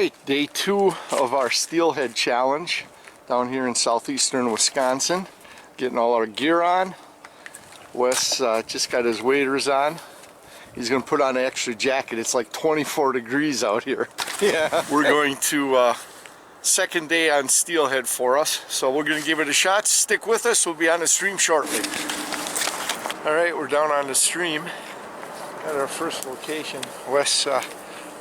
Alright, day 2 of our steelhead challenge down here in southeastern Wisconsin. Getting all our gear on. Wes just got his waders on. He's going to put on an extra jacket. It's like 24 degrees out here. Yeah. We're going to second day on steelhead for us, so we're going to give it a shot. Stick with us. We'll be on the stream shortly. Alright, we're down on the stream at our first location. Wes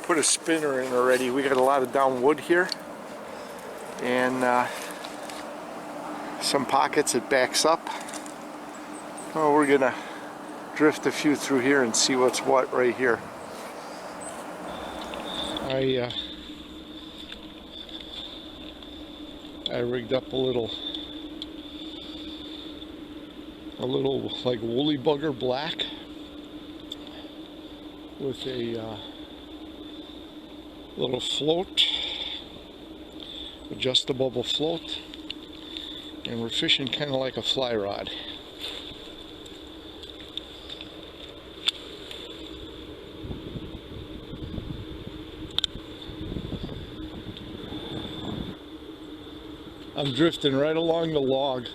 put a spinner in already. We got a lot of down wood here and some pockets it backs up. Oh, we're gonna drift a few through here and see what's what right here. I rigged up a little like woolly bugger black with a little float, adjustable float, and we're fishing kind of like a fly rod. I'm drifting right along the log.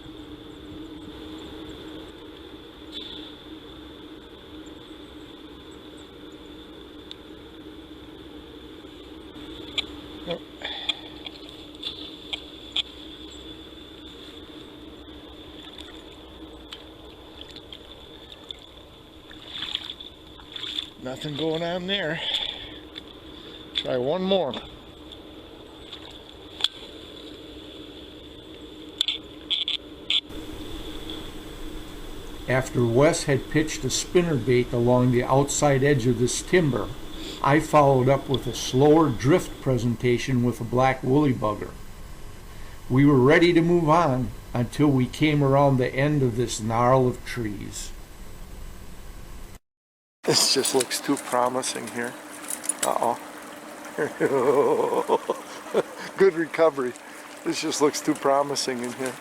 Nothing going on there. Try one more. After Wes had pitched a spinnerbait along the outside edge of this timber, I followed up with a slower drift presentation with a black woolly bugger. We were ready to move on until we came around the end of this gnarl of trees. This just looks too promising here. Uh-oh. Good recovery. This just looks too promising in here.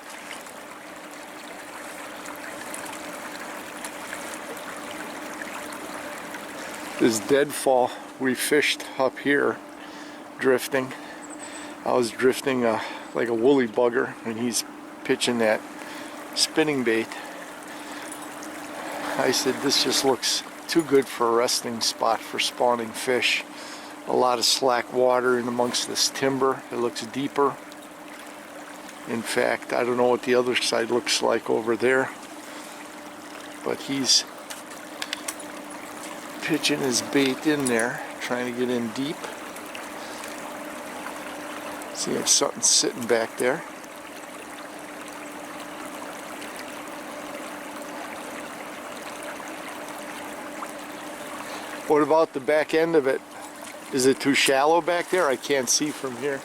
This deadfall we fished up here, drifting. I was drifting like a woolly bugger, and he's pitching that spinning bait. I said, this just looks too good for a resting spot for spawning fish. A lot of slack water in amongst this timber. It looks deeper. In fact, I don't know what the other side looks like over there, but he's pitching his bait in there, trying to get in deep. See if something's sitting back there. What about the back end of it? Is it too shallow back there? I can't see from here.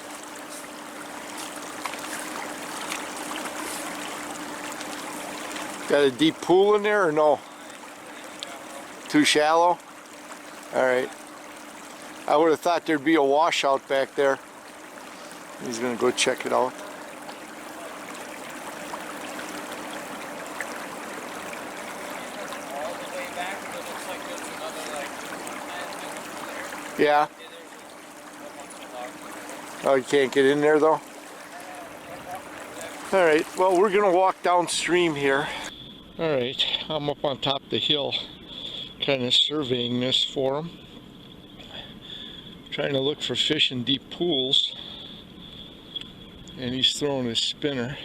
Got a deep pool in there or no? Too shallow? Alright. I would have thought there'd be a washout back there. He's gonna go check it out. Yeah. Oh, you can't get in there though? Alright, well, we're gonna walk downstream here. Alright, I'm up on top of the hill, kind of surveying this for him. Trying to look for fish in deep pools. And he's throwing his spinner.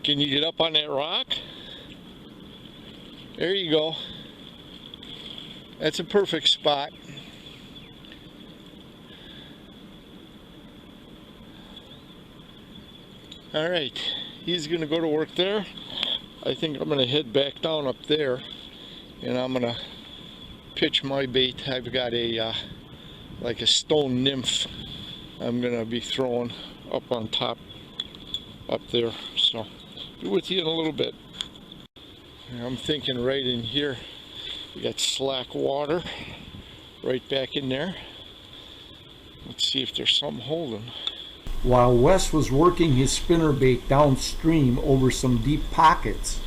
Can you get up on that rock? There you go. That's a perfect spot. Alright, he's going to go to work there. I think I'm going to head back down up there and I'm going to pitch my bait. I've got a like a stone nymph I'm going to be throwing up on top up there. So, be with you in a little bit. And I'm thinking right in here, we got slack water right back in there. Let's see if there's something holding. While Wes was working his spinnerbait downstream over some deep pockets,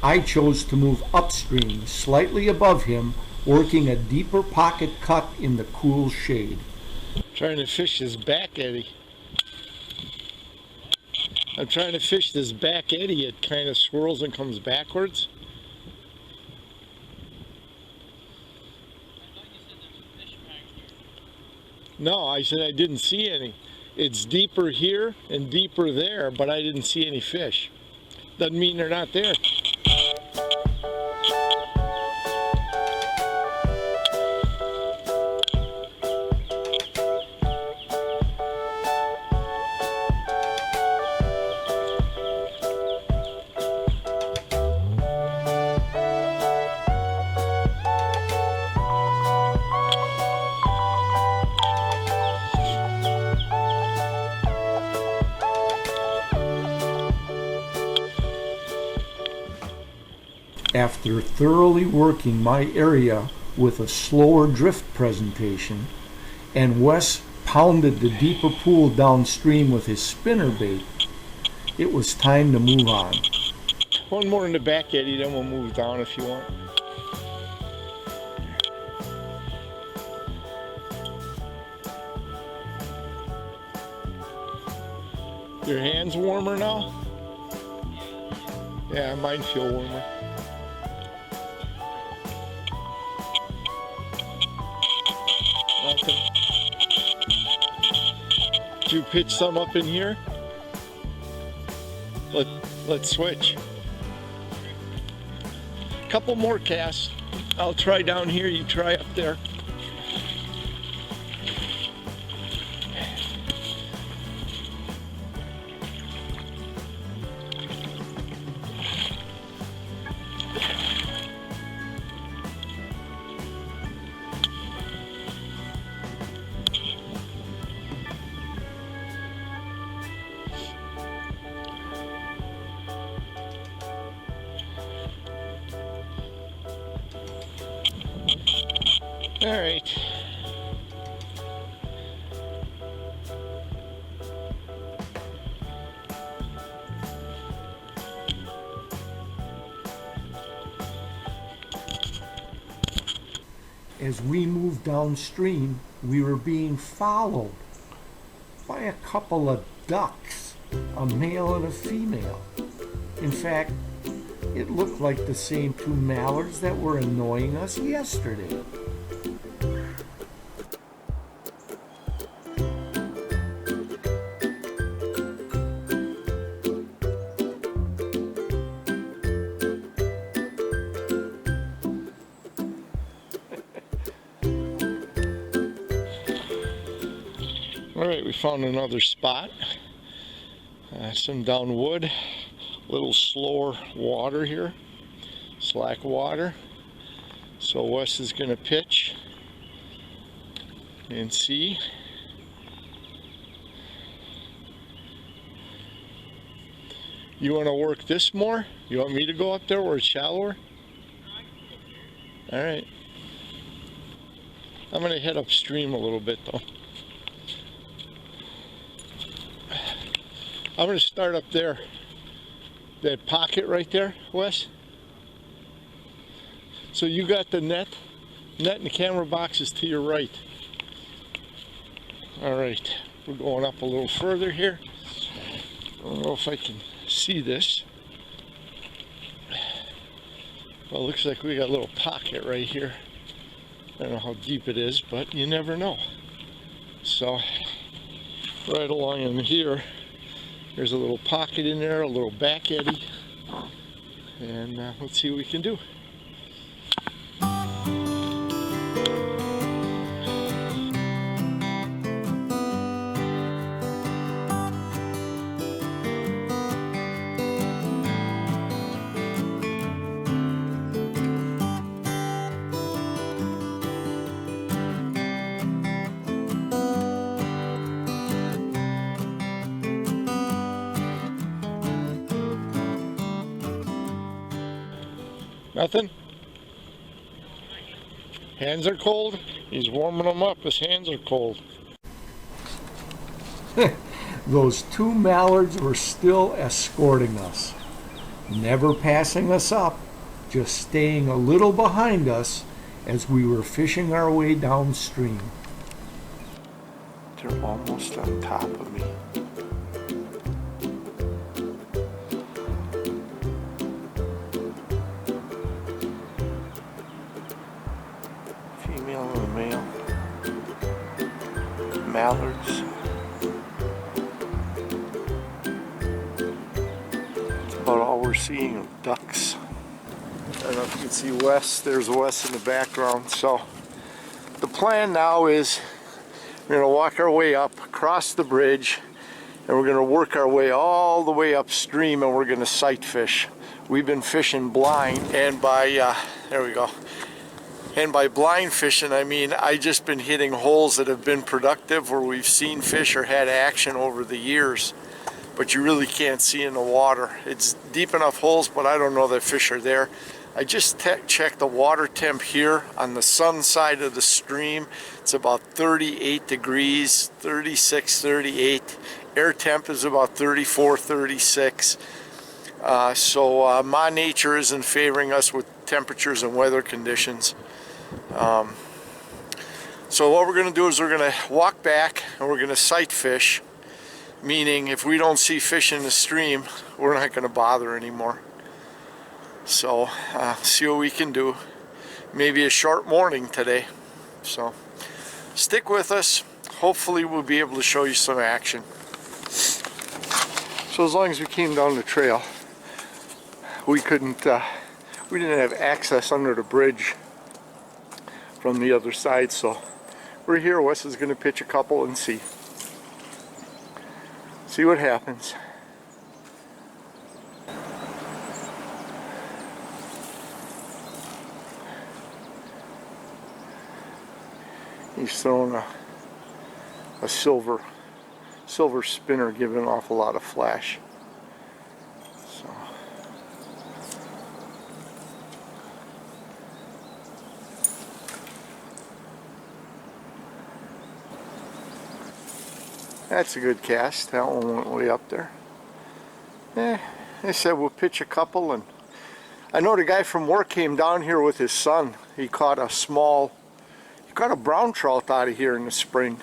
I chose to move upstream, slightly above him, working a deeper pocket cut in the cool shade. Trying to fish this back eddy. I'm trying to fish this back eddy. It kind of swirls and comes backwards. No, I said I didn't see any. It's deeper here and deeper there, but I didn't see any fish. Doesn't mean they're not there. After thoroughly working my area with a slower drift presentation, and Wes pounded the deeper pool downstream with his spinnerbait, it was time to move on. One more in the back eddy, then we'll move down if you want. Your hands warmer now? Yeah, mine feel warmer. Okay. Did you pitch some up in here? Let's switch. Couple more casts. I'll try down here, you try up there. All right. As we moved downstream, we were being followed by a couple of ducks, a male and a female. In fact, it looked like the same two mallards that were annoying us yesterday. All right, we found another spot. Some down wood, a little slower water here, slack water. So Wes is going to pitch and see. You want to work this more? You want me to go up there where it's shallower? All right. I'm going to head upstream a little bit though. I'm going to start up there, that pocket right there, Wes. So you got the net and the camera box is to your right. All right, we're going up a little further here. I don't know if I can see this. Well, it looks like we got a little pocket right here. I don't know how deep it is, but you never know. So, right along in here, there's a little pocket in there, a little back eddy, and let's see what we can do. Nothing? Hands are cold? He's warming them up. His hands are cold. Those two mallards were still escorting us, never passing us up, just staying a little behind us as we were fishing our way downstream. They're almost on top of me. Female and male. Mallards. That's about all we're seeing of ducks. I don't know if you can see Wes. There's Wes in the background. So the plan now is we're going to walk our way up, across the bridge, and we're going to work our way all the way upstream, and we're going to sight fish. We've been fishing blind, and by, there we go. And by blind fishing, I mean I just been hitting holes that have been productive, where we've seen fish or had action over the years, but you really can't see in the water. It's deep enough holes, but I don't know that fish are there. I just checked the water temp here on the sun side of the stream. It's about 38 degrees, 36, 38. Air temp is about 34, 36. So Ma Nature isn't favoring us with temperatures and weather conditions. So what we're going to do is we're going to walk back and we're going to sight fish, meaning if we don't see fish in the stream, we're not going to bother anymore. So see what we can do. Maybe a short morning today. So stick with us. Hopefully we'll be able to show you some action. So as long as we came down the trail, we didn't have access under the bridge from the other side, so we're here. Wes is going to pitch a couple and see what happens. He's throwing a silver spinner, giving an awful lot of flash. So that's a good cast. That one went way up there. They said we'll pitch a couple, and I know the guy from work came down here with his son. He caught a brown trout out of here in the spring.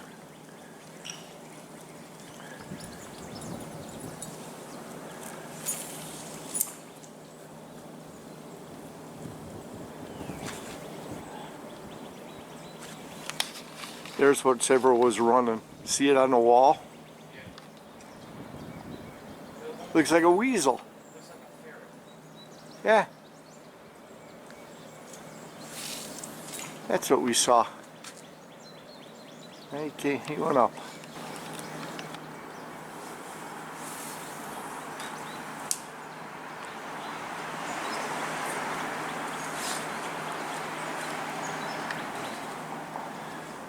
There's what several was running. See it on the wall? Looks like a weasel. Yeah. That's what we saw. Okay, he went up.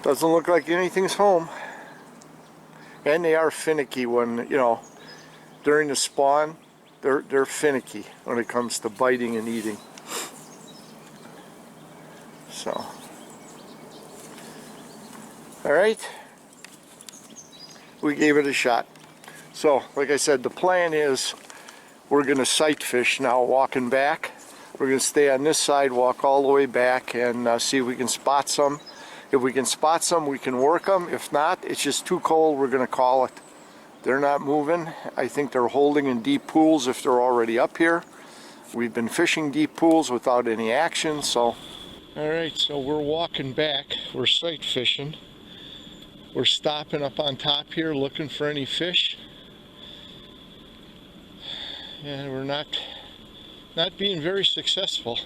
Doesn't look like anything's home. And they are finicky when, during the spawn, they're finicky when it comes to biting and eating. So, all right, we gave it a shot. So, like I said, the plan is we're going to sight fish now, walking back. We're going to stay on this side, walk all the way back, and see if we can spot some. If we can spot some, we can work them. If not, it's just too cold, we're going to call it. They're not moving. I think they're holding in deep pools if they're already up here. We've been fishing deep pools without any action, so. Alright, so we're walking back. We're sight fishing. We're stopping up on top here looking for any fish. And we're not being very successful.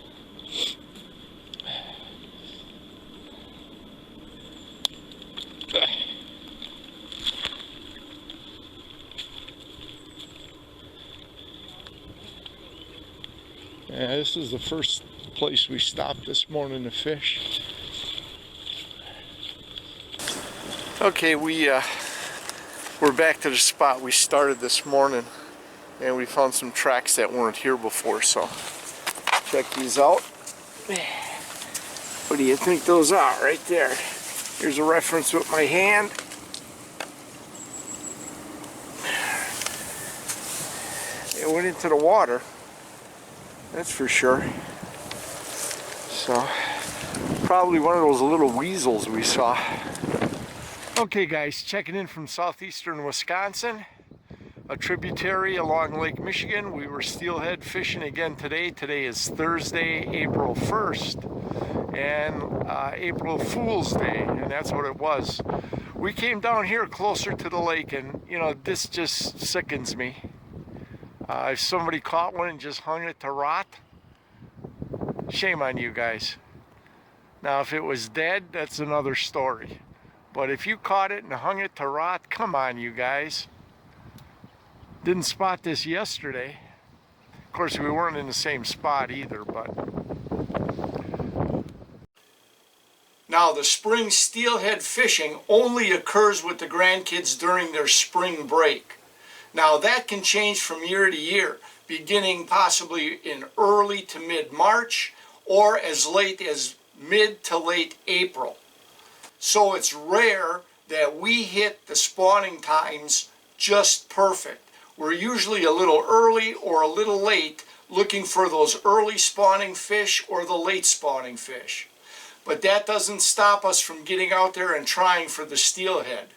Yeah, this is the first place we stopped this morning to fish. Okay, we're back to the spot we started this morning, and we found some tracks that weren't here before, so check these out. What do you think those are right there? Here's a reference with my hand. It went into the water, that's for sure. So probably one of those little weasels we saw. Okay guys, checking in from southeastern Wisconsin, a tributary along Lake Michigan. We were steelhead fishing again today. Today is Thursday, April 1st, and April Fool's Day, and that's what it was. We came down here closer to the lake, and you know, this just sickens me. If somebody caught one and just hung it to rot, shame on you guys. Now if it was dead, that's another story. But if you caught it and hung it to rot, come on you guys. Didn't spot this yesterday. Of course, we weren't in the same spot either, but. Now, the spring steelhead fishing only occurs with the grandkids during their spring break. Now, that can change from year to year, beginning possibly in early to mid-March or as late as mid to late April. So it's rare that we hit the spawning times just perfect. We're usually a little early or a little late looking for those early spawning fish or the late spawning fish. But that doesn't stop us from getting out there and trying for the steelhead.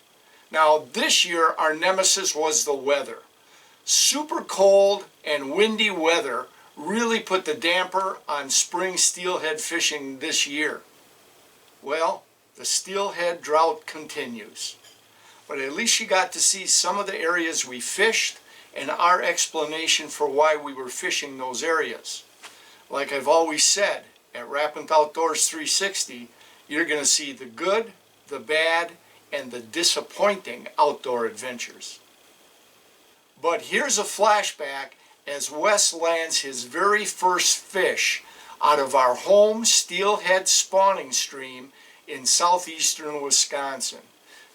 Now this year our nemesis was the weather. Super cold and windy weather really put the damper on spring steelhead fishing this year. Well, the steelhead drought continues. But at least you got to see some of the areas we fished and our explanation for why we were fishing those areas. Like I've always said, at Rapid Outdoors 360, you're going to see the good, the bad, and the disappointing outdoor adventures. But here's a flashback as Wes lands his very first fish out of our home steelhead spawning stream in southeastern Wisconsin.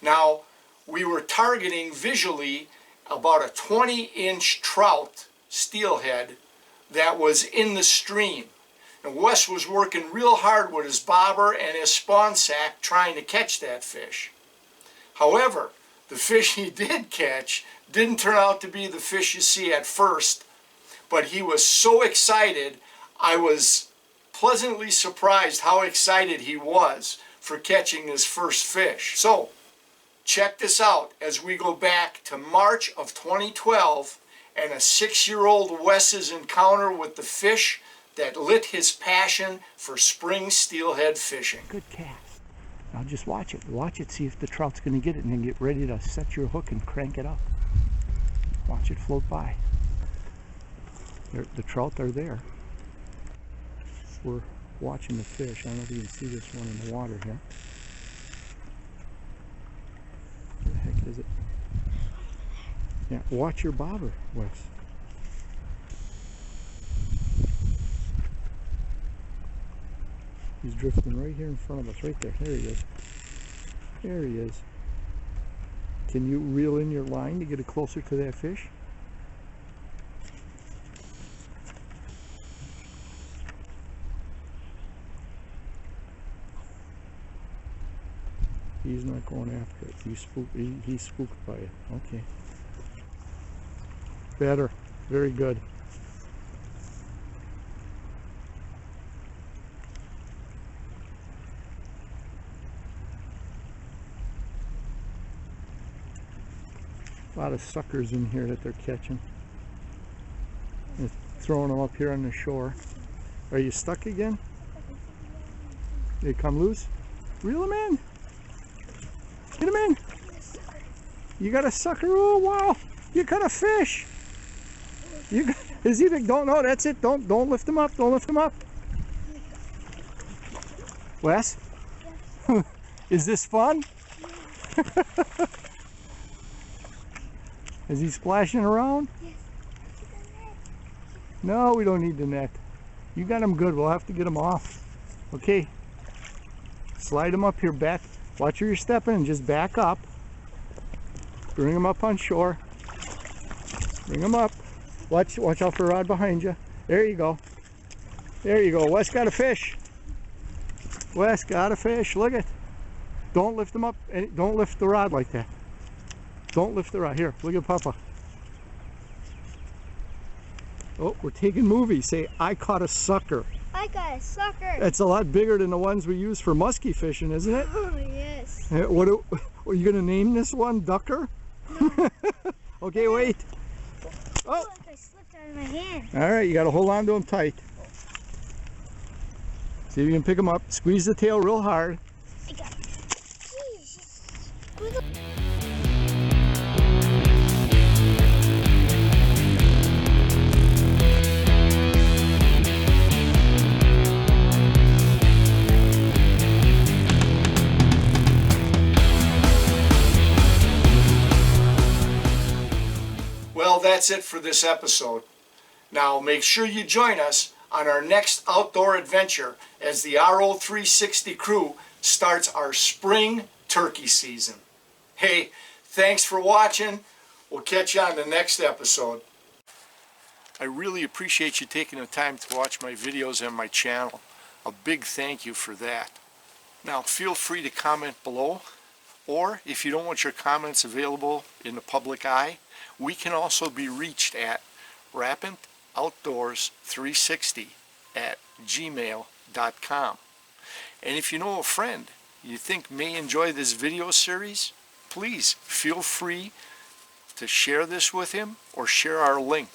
Now, we were targeting visually about a 20-inch trout steelhead that was in the stream. And Wes was working real hard with his bobber and his spawn sack trying to catch that fish. However, the fish he did catch didn't turn out to be the fish you see at first, but he was so excited, I was pleasantly surprised how excited he was for catching his first fish. So, check this out as we go back to March of 2012 and a 6-year-old Wes's encounter with the fish that lit his passion for spring steelhead fishing. Good cast. Now just watch it. Watch it, see if the trout's going to get it, and then get ready to set your hook and crank it up. Watch it float by. The trout are there. We're watching the fish. I don't know if you can see this one in the water here. Where the heck is it? Yeah, watch your bobber, Wes. He's drifting right here in front of us, right there. There he is. There he is. Can you reel in your line to get it closer to that fish? He's not going after it. He's spooked by it. Okay. Better. Very good. A lot of suckers in here that they're catching. They're throwing them up here on the shore. Are you stuck again? They come loose? Reel them in. Get him in. You got a sucker. Oh wow! You got a fish. You got, is he big? Don't know. That's it. Don't lift him up. Don't lift him up. Wes, is this fun? Is he splashing around? Yes. No, we don't need the net. You got him good. We'll have to get him off. Okay. Slide him up here. Back. Watch where you're stepping and just back up. Bring him up on shore. Bring him up. Watch out for a rod behind you. There you go. There you go. Wes got a fish. Wes got a fish. Look at. Don't lift him up. Don't lift the rod like that. Don't lift the rod. Here, look at Papa. Oh, we're taking movies. Say, I caught a sucker. I got a sucker. That's a lot bigger than the ones we use for musky fishing, isn't it? Oh, yes. Are you gonna name this one Ducker? Okay, wait. Oh! Look, I slipped out of my hand. Alright, you gotta hold on to him tight. See if you can pick him up. Squeeze the tail real hard. I got it. Jeez, just squiggle. Well, that's it for this episode. Now make sure you join us on our next outdoor adventure as the RO360 crew starts our spring turkey season. Hey, thanks for watching. We'll catch you on the next episode. I really appreciate you taking the time to watch my videos and my channel. A big thank you for that. Now feel free to comment below, or if you don't want your comments available in the public eye, we can also be reached at rapintoutdoors360@gmail.com. And if you know a friend you think may enjoy this video series, please feel free to share this with him or share our link.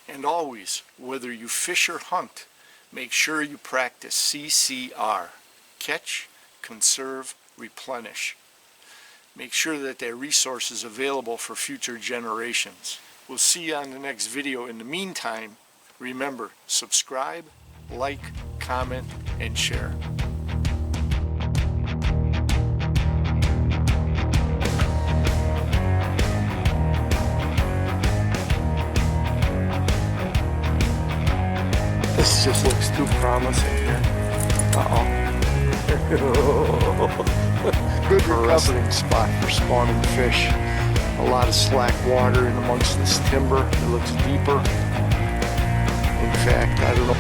And always, whether you fish or hunt, make sure you practice CCR. Catch, conserve, replenish. Make sure that there are resources available for future generations. We'll see you on the next video. In the meantime, remember, subscribe, like, comment, and share. This just looks too promising here. Uh-oh. Good recovering spot for spawning fish. A lot of slack water in amongst this timber. It looks deeper. In fact, I don't know.